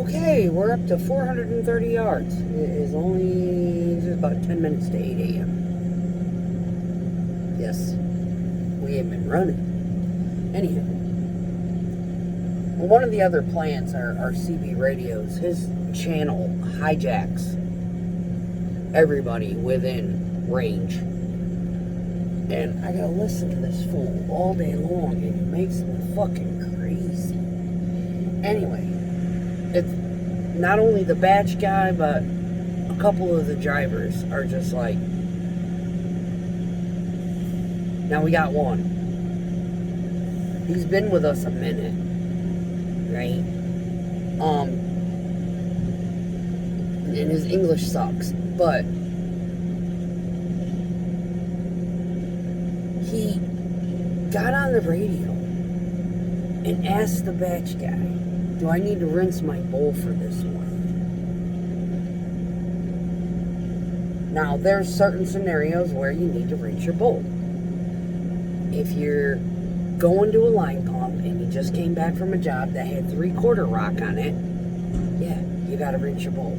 Okay, we're up to 430 yards. It is only just about 10 minutes to 8 a.m. Yes, we have been running. Anyhow, well, one of the other plants are CB radios. His channel hijacks everybody within range. And I gotta listen to this fool all day long, and it makes me fucking crazy. Anyway, it's not only the batch guy, but a couple of the drivers are just like, now we got one. He's been with us a minute, right? And his English sucks, but he got on the radio and asked the batch guy, do I need to rinse my bowl for this one? Now, there's certain scenarios where you need to rinse your bowl. If you're going to a line pump and you just came back from a job that had 3/4 rock on it, yeah, you gotta rinse your bowl.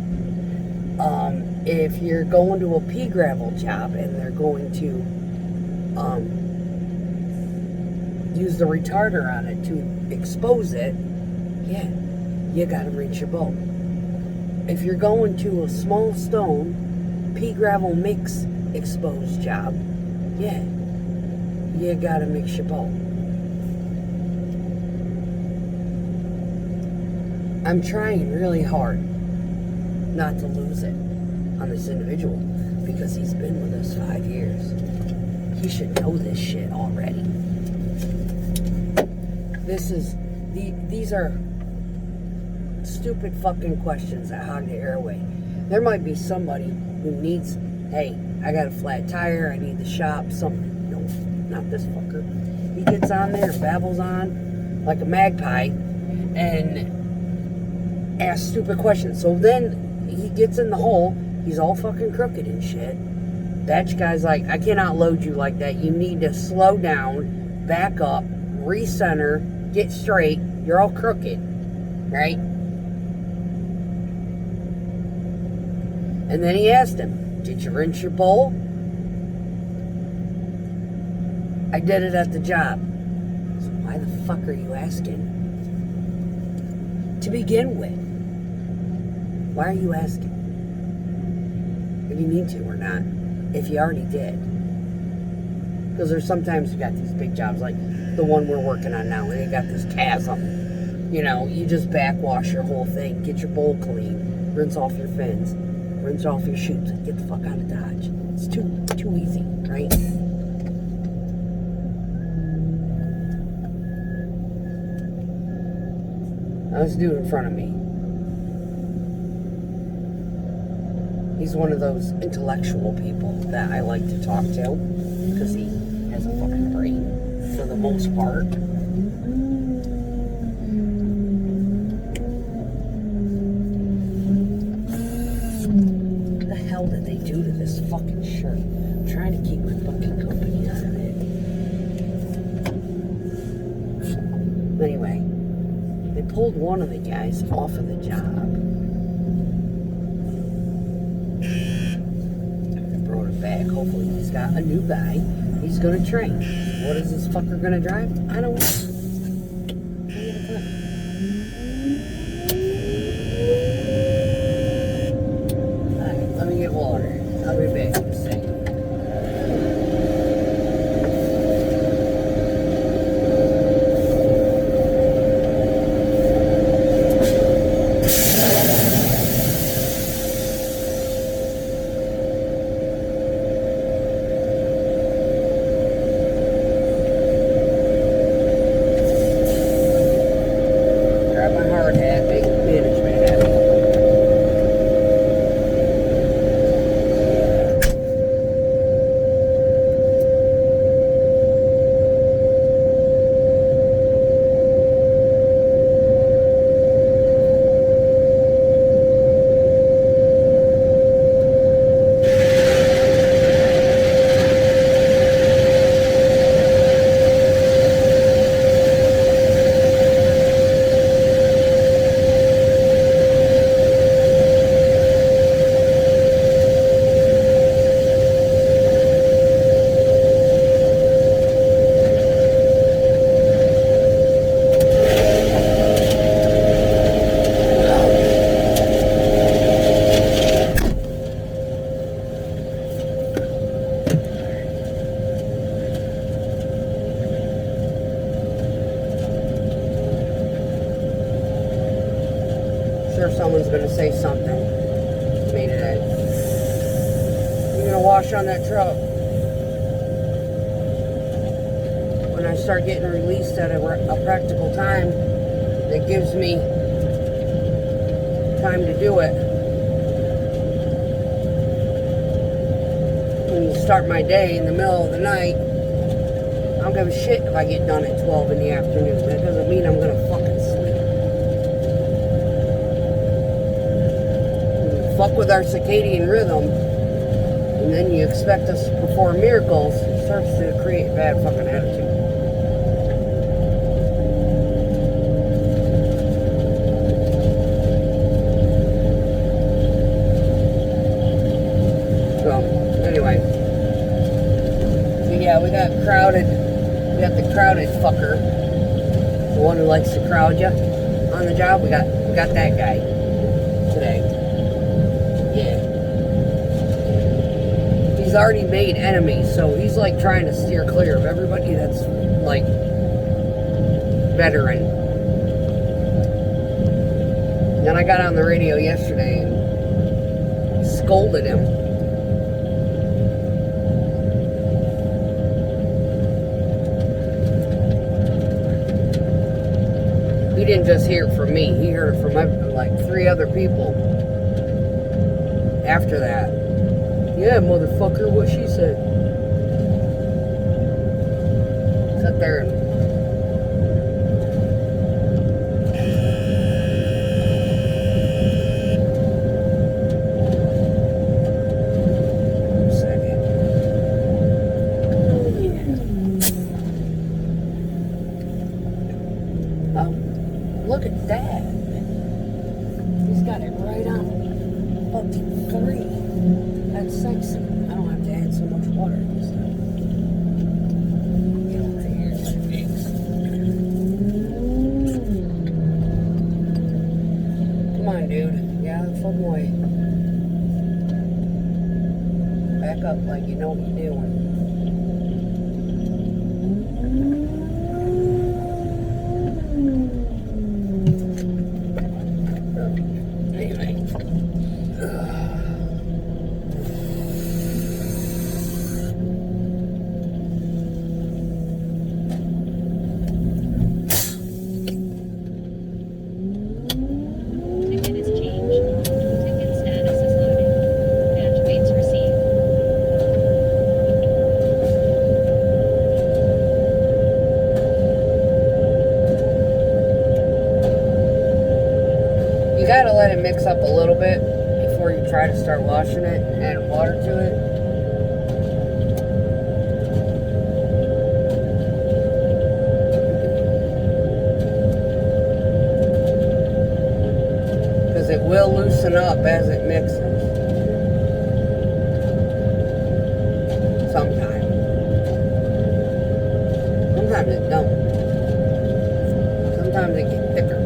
If you're going to a pea gravel job and they're going to use the retarder on it to expose it, yeah, you gotta rinse your bowl. If you're going to a small stone pea gravel mix exposed job, yeah, you gotta mix your bowl. I'm trying really hard not to lose it on this individual because he's been with us 5 years. He should know this shit already. These are stupid fucking questions that hog the airway. There might be somebody who needs, hey, I got a flat tire, I need the shop, something. No, not this fucker. He gets on there, babbles on like a magpie, and asks stupid questions. So then he gets in the hole, he's all fucking crooked and shit. Batch guy's like, I cannot load you like that. You need to slow down, back up, recenter, get straight. You're all crooked, right? And then he asked him, did you rinse your bowl? I did it at the job. So why the fuck are you asking? To begin with, why are you asking? If you need to or not. If you already did. Because there's sometimes you got these big jobs like the one we're working on now, and they got this chasm. You know, you just backwash your whole thing, get your bowl clean, rinse off your fins, rinse off your chutes, and get the fuck out of Dodge. It's too easy, right? Now this dude in front of me, he's one of those intellectual people that I like to talk to because he has a fucking brain for the most part. What the hell did they do to this fucking shirt? I'm trying to keep my fucking company out of it. Anyway, they pulled one of the guys off of the job. Back. Hopefully he's got a new guy he's gonna train. What is this fucker gonna drive? I don't know. Alright, let me get water. I'll be back in a second. sure someone's going to say something to me today. You're going to wash on that truck. When I start getting released at a practical time that gives me time to do it. When you start my day in the middle of the night, I don't give a shit if I get done at 12 in the afternoon. That doesn't mean I'm going to fucking sleep. You fuck with our circadian rhythm, and then you expect us to perform miracles, it starts to create a bad fucking attitude. Anyway, so yeah, we got crowded. We got the crowded fucker, the one who likes to crowd you on the job. We got that guy today. Yeah, he's already made enemies, so he's like trying to steer clear of everybody that's like veteran. And then I got on the radio yesterday and scolded him. He didn't just hear it from me. He heard it from like 3 other people after that. Yeah, motherfucker, what she said. Sat there and... Look at that. He's got it right on. Fucking 3. That's sexy. I don't have to add so much water this time. Get over here, pigs. Come on, dude. Yeah, fuck away. Back up like you know what you're doing. You gotta let it mix up a little bit before you try to start washing it and add water to it. Because it will loosen up as it mixes. Sometimes. Sometimes it don't. Sometimes it gets thicker.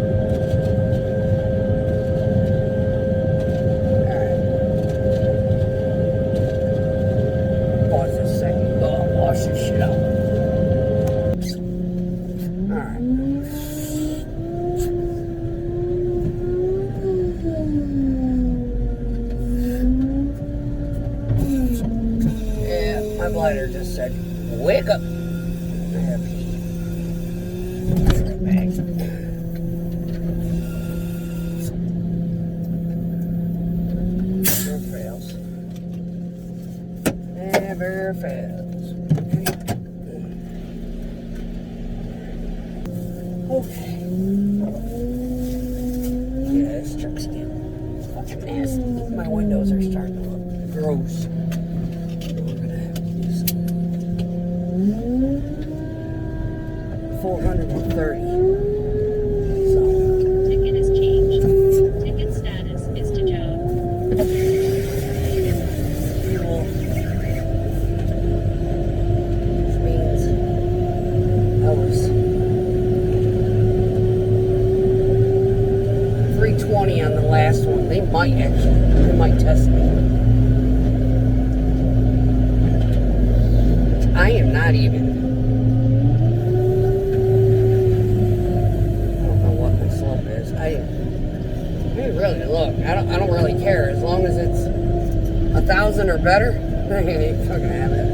My bladder just said, wake up. I have pee. Bag. Never fails. Never fails. Okay. Yeah, this truck's getting fucking nasty. My windows are starting to look gross. 430. So. Ticket is changed. Ticket status is to job. Fuel. Which means I was 320 on the last one. They might test me. I am not even. mean, really, look, I don't really care. As long as it's 1,000 or better, you fucking have it.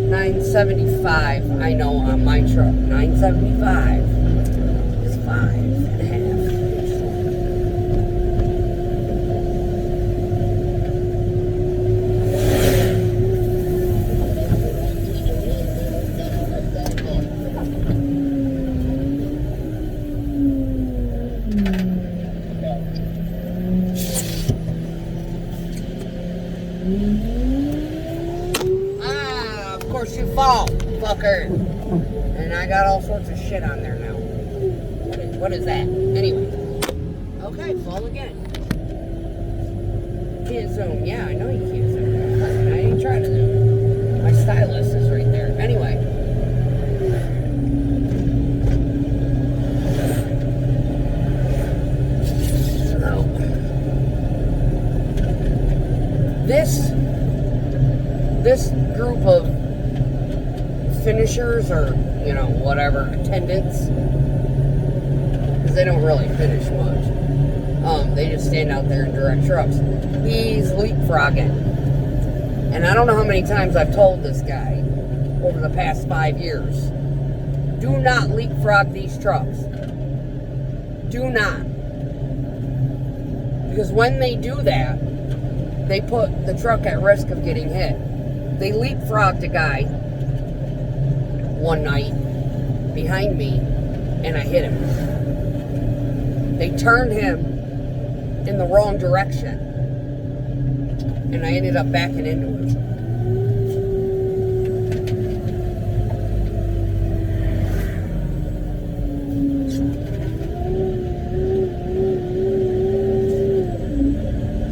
975, I know on my truck. 975 is 5.5. Of course you fall, fucker. And I got all sorts of shit on there now. What is that? Anyway. Okay, fall again. Can't zoom. Yeah, I know you can't zoom. I ain't trying to zoom. My stylus is right there. Anyway. So. This group of finishers or, you know, whatever, attendants, because they don't really finish much. They just stand out there and direct trucks. He's leapfrogging. And I don't know how many times I've told this guy over the past 5 years, do not leapfrog these trucks. Do not. Because when they do that, they put the truck at risk of getting hit. They leapfrogged a guy one night behind me, and I hit him. They turned him in the wrong direction, and I ended up backing into him.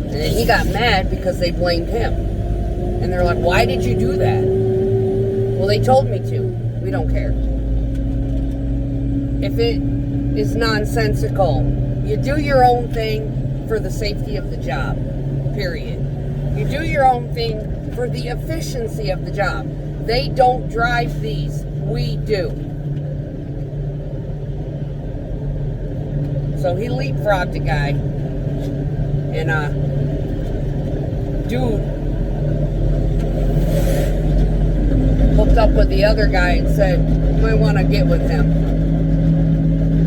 And then he got mad because they blamed him. And they're like, why did you do that? Well, they told me to. We don't care. If it is nonsensical, you do your own thing for the safety of the job. Period. You do your own thing for the efficiency of the job. They don't drive these. We do. So he leapfrogged a guy. And, dude hooked up with the other guy and said, you might want to get with him.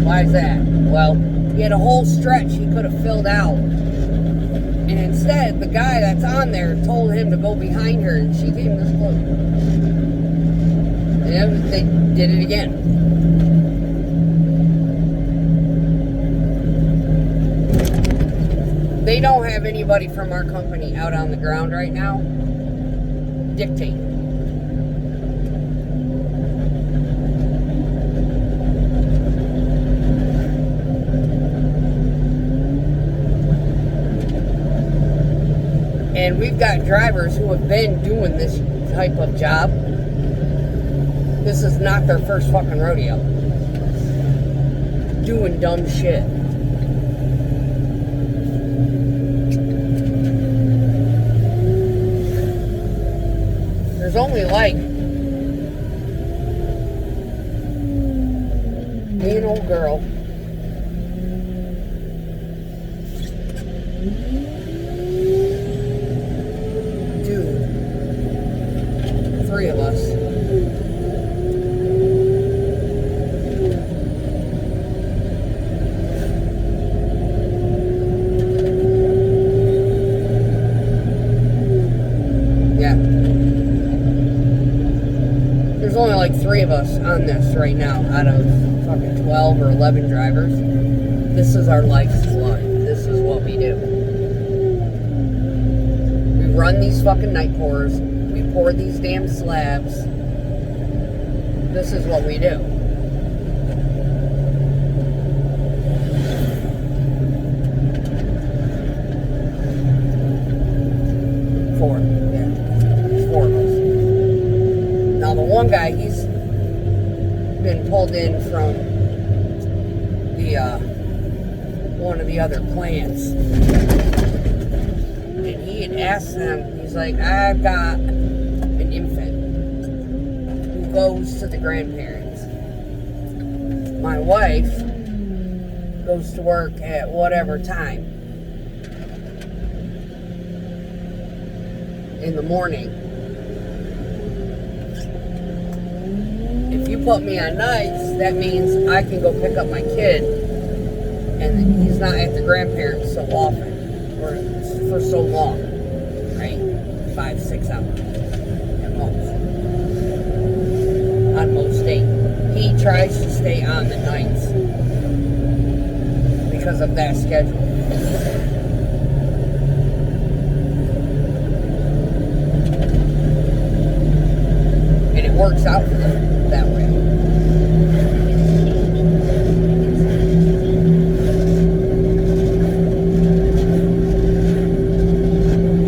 Why is that? Well, he had a whole stretch he could have filled out. And instead, the guy that's on there told him to go behind her, and she came this close. And then they did it again. They don't have anybody from our company out on the ground right now dictating. And we've got drivers who have been doing this type of job. This is not their first fucking rodeo. Doing dumb shit. There's only like me and old girl. Three of us. Yeah. There's only like 3 of us on this right now out of fucking 12 or 11 drivers. This is our life's blood. This is what we do. We run these fucking night pours. We pour these damn slabs. This is what we do. Four. Yeah. There's 4 of us. Now the one guy, he's been pulled in from the one of the other plants. And he had asked them, he's like, I've got an infant who goes to the grandparents. My wife goes to work at whatever time in the morning. If you put me on nights, that means I can go pick up my kid, and he's not at the grandparents so often, or for so long, right? 5-6 hours at most. On most days. He tries to stay on the nights because of that schedule. And it works out for them that way.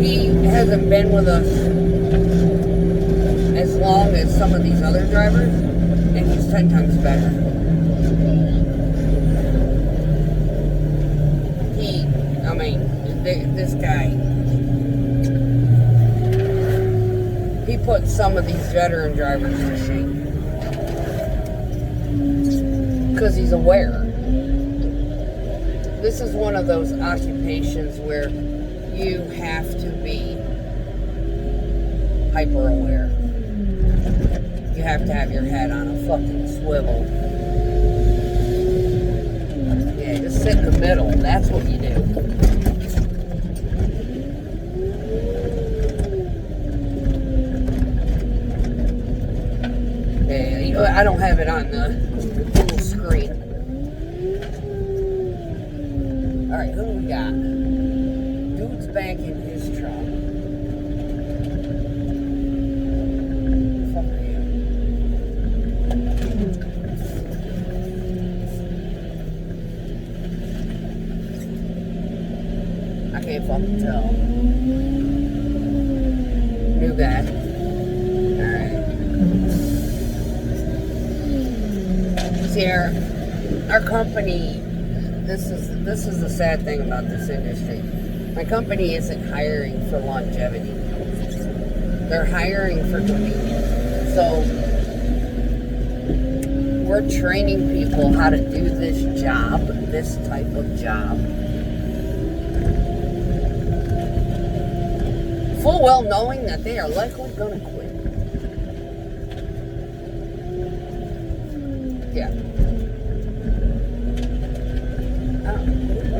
He hasn't been with us as long as some of these other drivers, and he's 10 times better. This guy, he puts some of these veteran drivers to shame because he's aware. This is one of those occupations where you have to be hyper aware. You have to have your head on a fucking swivel. Yeah, just sit in the middle. That's what you do. I don't have it on the little screen. Alright, who do we got? Dude's back in his truck. Who the fuck are you? I can't fucking tell. New guy. Here, our company, this is the sad thing about this industry. My company isn't hiring for longevity. They're hiring for convenience. So we're training people how to do this job, this type of job, full well knowing that they are likely going to quit. Yeah.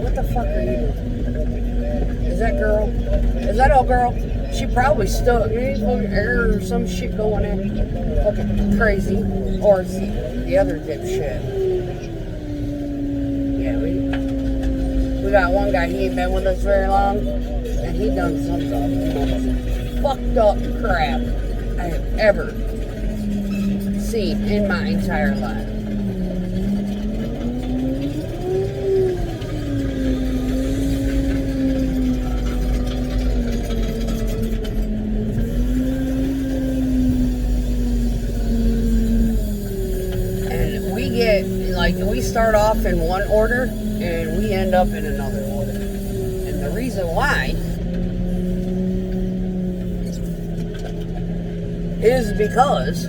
What the fuck are you doing? Is that girl? Is that old girl? She probably stuck. There's air or some shit going in. Fucking crazy. Or it's the other dipshit. Yeah, we got one guy, he ain't been with us very long, and he done some of the most fucked up crap I have ever seen in my entire life. We start off in one order and we end up in another order. And the reason why is because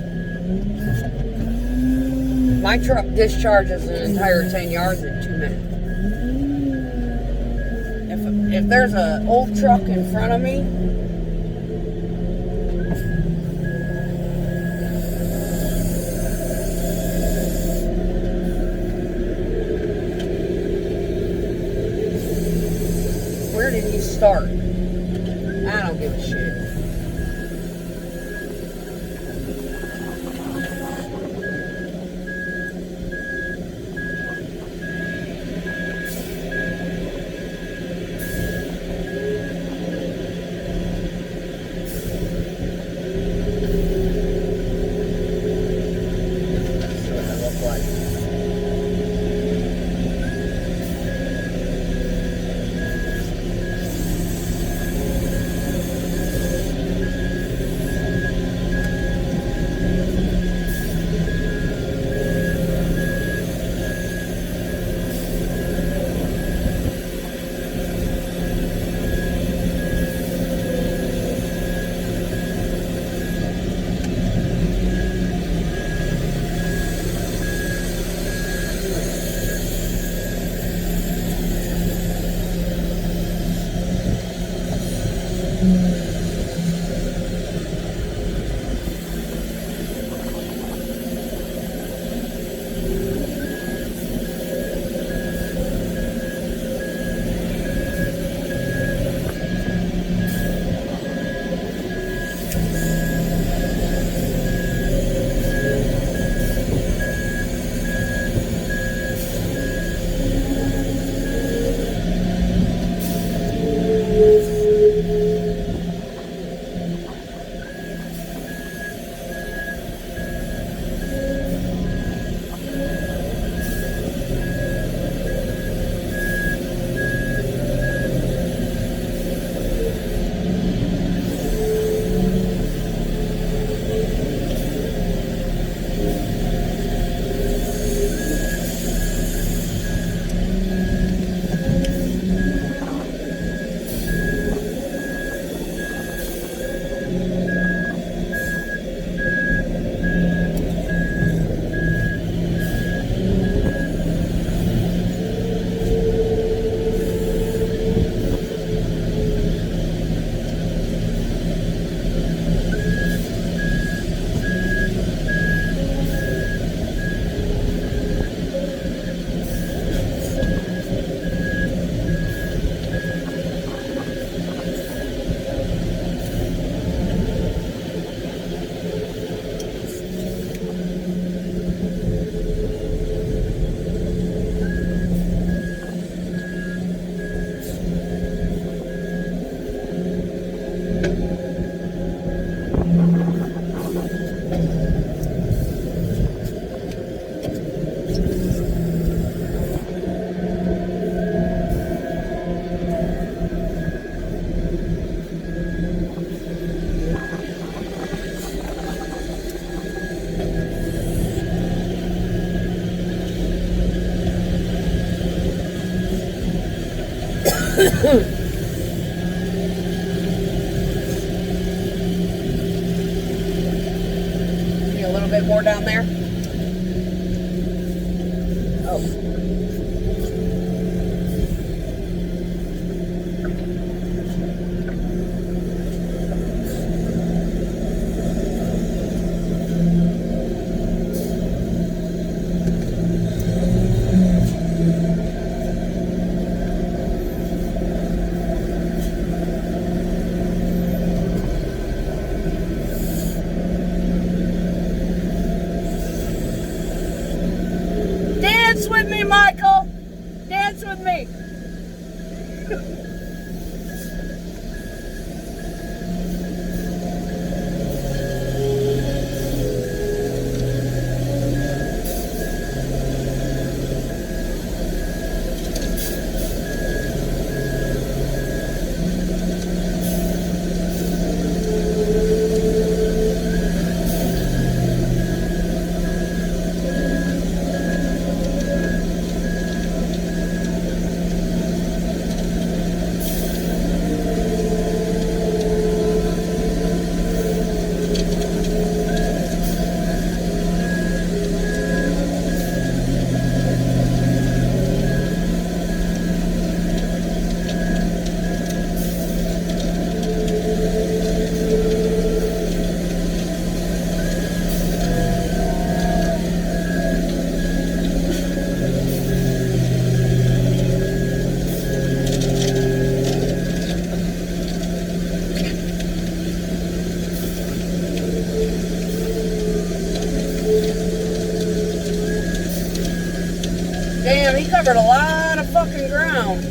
my truck discharges an entire 10 yards in 2 minutes. If there's an old truck in front of me, where did he start? I don't give a shit. See a little bit more down there? Oh. Dance with me, Michael. Dance with me. Damn, he covered a lot of fucking ground.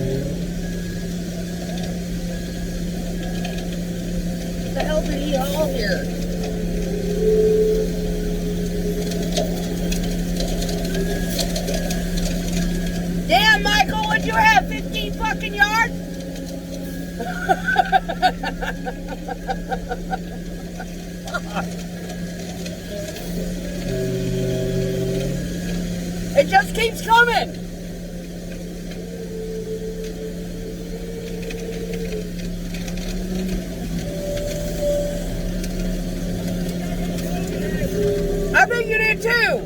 What the hell did he haul here? Damn, Michael, what'd you have? 15 fucking yards? It just keeps coming. I think you did too.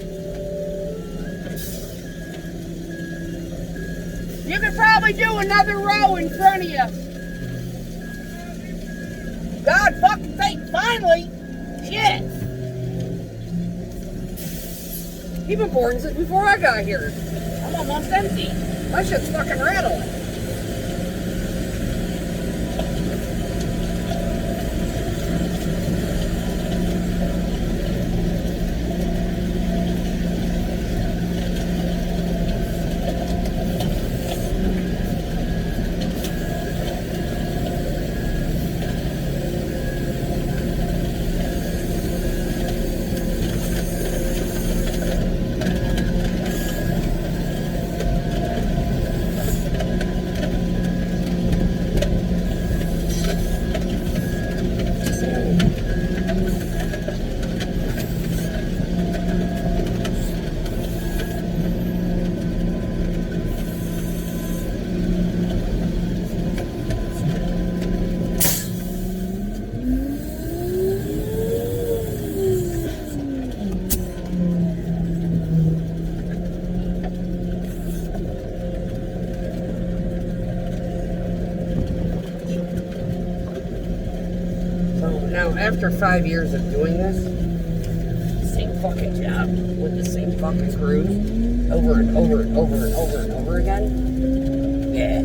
You could probably do another row in front of you. God fucking thank, finally. Shit. You've been boring since before I got here. I'm almost empty. My shit's fucking rattling. Now, after 5 years of doing this, same fucking job with the same fucking crews over and over and over and over and over again, yeah.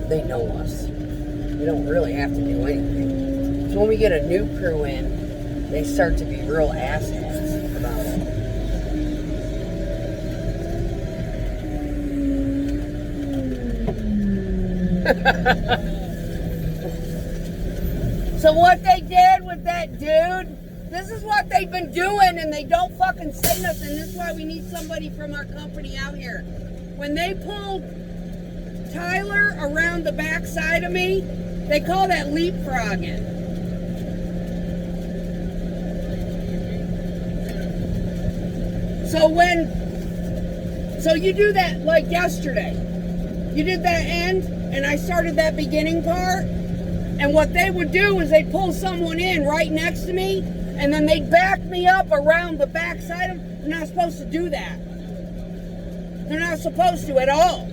They know us. We don't really have to do anything. So when we get a new crew in, they start to be real asshats about it. So what they did with that dude, this is what they've been doing, and they don't fucking say nothing. This is why we need somebody from our company out here. When they pulled Tyler around the back side of me, they call that leapfrogging. So when So you do that like yesterday. You did that end, and I started that beginning part. And what they would do is they'd pull someone in right next to me, and then they'd back me up around the back side of them. They're not supposed to do that. They're not supposed to at all.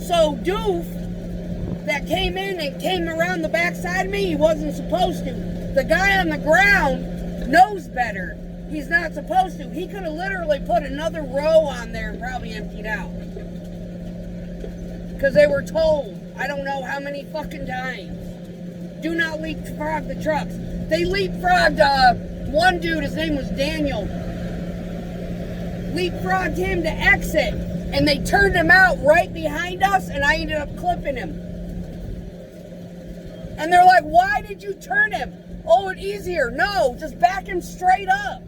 So Doof, that came in and came around the back side of me, he wasn't supposed to. The guy on the ground knows better. He's not supposed to. He could have literally put another row on there and probably emptied out. Because they were told, I don't know how many fucking times, do not leapfrog the trucks. They leapfrogged one dude, his name was Daniel. Leapfrogged him to exit, and they turned him out right behind us, and I ended up clipping him. And they're like, why did you turn him? Oh, it's easier. No, just back him straight up.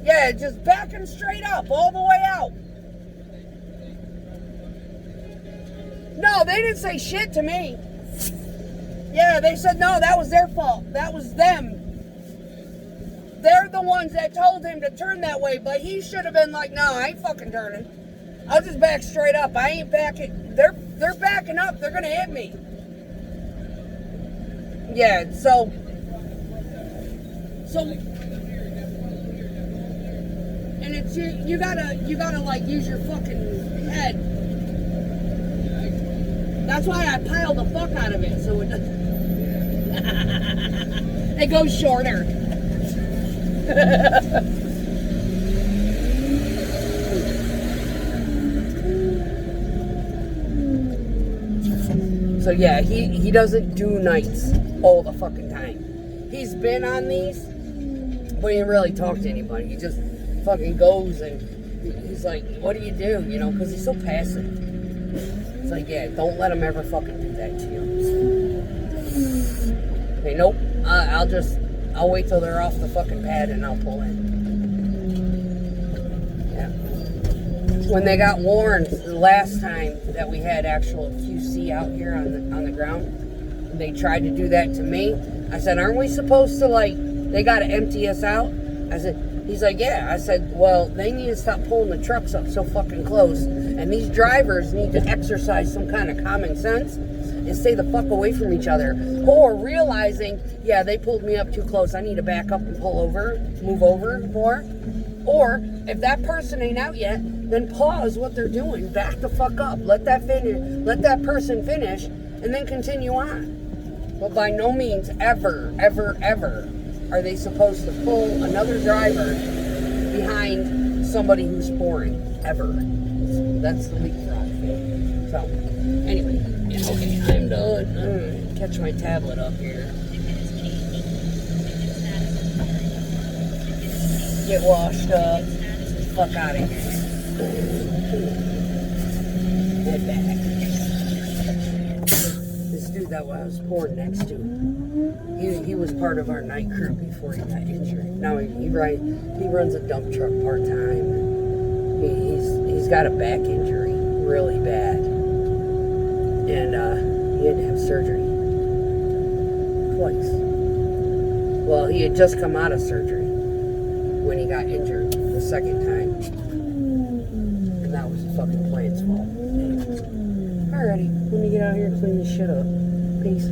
Yeah, just back him straight up, all the way out. No, they didn't say shit to me. Yeah, they said, no, that was their fault. That was them. They're the ones that told him to turn that way, but he should have been like, no, I ain't fucking turning. I'll just back straight up. I ain't backing. They're backing up. They're going to hit me. Yeah, so, and it's, you gotta like use your fucking head. That's why I pile the fuck out of it, so it doesn't. It goes shorter. So yeah, he doesn't do nights all the fucking time. He's been on these, but he didn't really talk to anybody. He just fucking goes and he's like, what do you do? You know, because he's so passive. It's like, yeah, don't let him ever fucking do that to you. Okay, nope. I'll wait till they're off the fucking pad and I'll pull in. Yeah. When they got warned the last time that we had actual QC out here on the ground, they tried to do that to me. I said, aren't we supposed to, like, they got to empty us out? I said, he's like, yeah. I said, well, they need to stop pulling the trucks up so fucking close. And these drivers need to exercise some kind of common sense and stay the fuck away from each other. Or realizing, yeah, they pulled me up too close. I need to back up and pull over, move over more. Or if that person ain't out yet, then pause what they're doing. Back the fuck up. Let that person finish, and then continue on. But by no means ever, ever, ever are they supposed to pull another driver behind somebody who's pouring. Ever. That's the leapfrog thing. So, anyway, yeah, okay, I'm done. I'm gonna catch my tablet up here. Get washed up. Fuck out of here. Head back. This dude that I was pouring next to, he was part of our night crew before he got injured. Now he runs a dump truck part-time. He's got a back injury, really bad. And he had to have surgery. Twice. Well, he had just come out of surgery when he got injured the second time. And that was the fucking plant's fault. Anyway. Alrighty, let me get out here and clean this shit up. Peace.